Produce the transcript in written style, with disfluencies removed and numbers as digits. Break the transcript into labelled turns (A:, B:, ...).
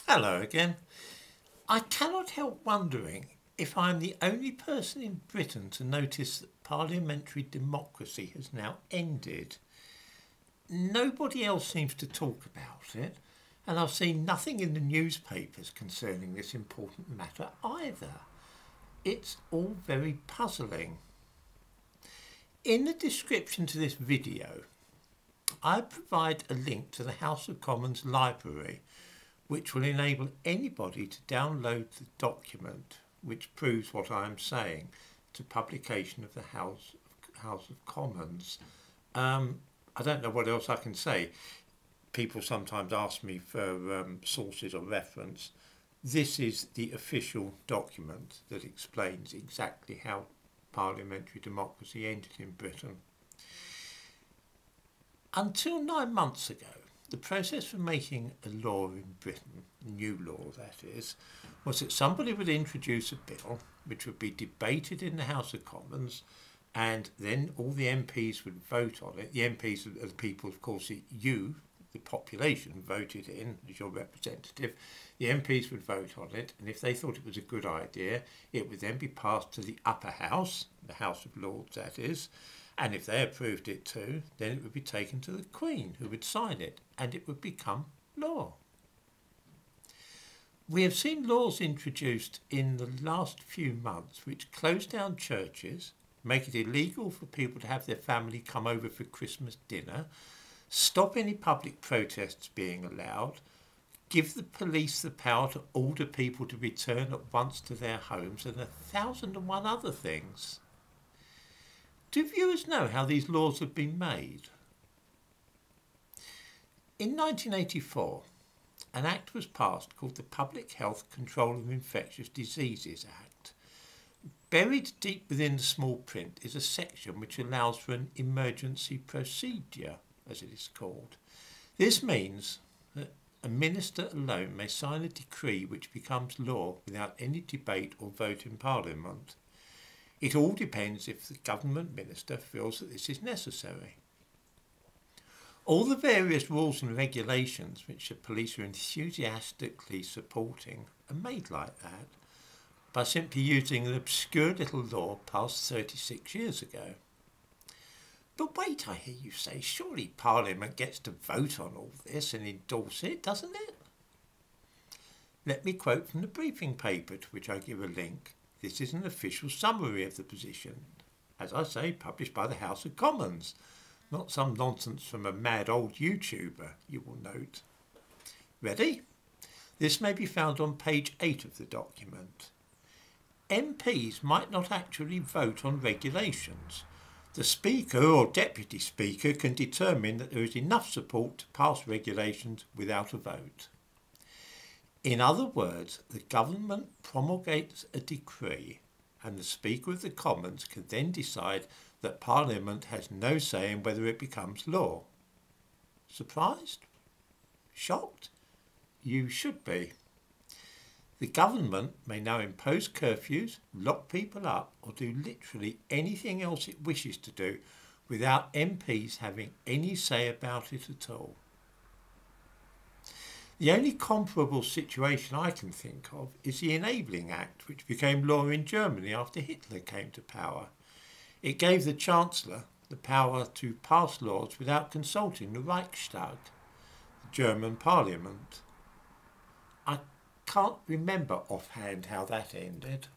A: Hello again. I cannot help wondering if I am the only person in Britain to notice that parliamentary democracy has now ended. Nobody else seems to talk about it, and I've seen nothing in the newspapers concerning this important matter either. It's all very puzzling. In the description to this video, I provide a link to the House of Commons library, which will enable anybody to download the document which proves what I am saying to publication of the House of Commons. I don't know what else I can say. People sometimes ask me for sources or reference. This is the official document that explains exactly how parliamentary democracy ended in Britain. Until 9 months ago, the process for making a law in Britain, new law that is, was that somebody would introduce a bill which would be debated in the House of Commons, and then all the MPs would vote on it. The MPs are the people, of course, that you, the population, voted in as your representative. The MPs would vote on it, and if they thought it was a good idea, it would then be passed to the upper house, the House of Lords that is, and if they approved it too, then it would be taken to the Queen, who would sign it, and it would become law. We have seen laws introduced in the last few months which close down churches, make it illegal for people to have their family come over for Christmas dinner, stop any public protests being allowed, give the police the power to order people to return at once to their homes, and 1,001 other things. Do viewers know how these laws have been made? In 1984, an act was passed called the Public Health Control of Infectious Diseases Act. Buried deep within the small print is a section which allows for an emergency procedure, as it is called. This means that a minister alone may sign a decree which becomes law without any debate or vote in Parliament. It all depends if the government minister feels that this is necessary. All the various rules and regulations which the police are enthusiastically supporting are made like that, by simply using an obscure little law passed 36 years ago. But wait, I hear you say, surely Parliament gets to vote on all this and endorse it, doesn't it? Let me quote from the briefing paper to which I give a link. This is an official summary of the position, as I say, published by the House of Commons, not some nonsense from a mad old YouTuber, you will note. Ready? This may be found on page 8 of the document. MPs might not actually vote on regulations. The Speaker or Deputy Speaker can determine that there is enough support to pass regulations without a vote. In other words, the government promulgates a decree and the Speaker of the Commons can then decide that Parliament has no say in whether it becomes law. Surprised? Shocked? You should be. The government may now impose curfews, lock people up, or do literally anything else it wishes to do without MPs having any say about it at all. The only comparable situation I can think of is the Enabling Act, which became law in Germany after Hitler came to power. It gave the Chancellor the power to pass laws without consulting the Reichstag, the German Parliament. I can't remember offhand how that ended.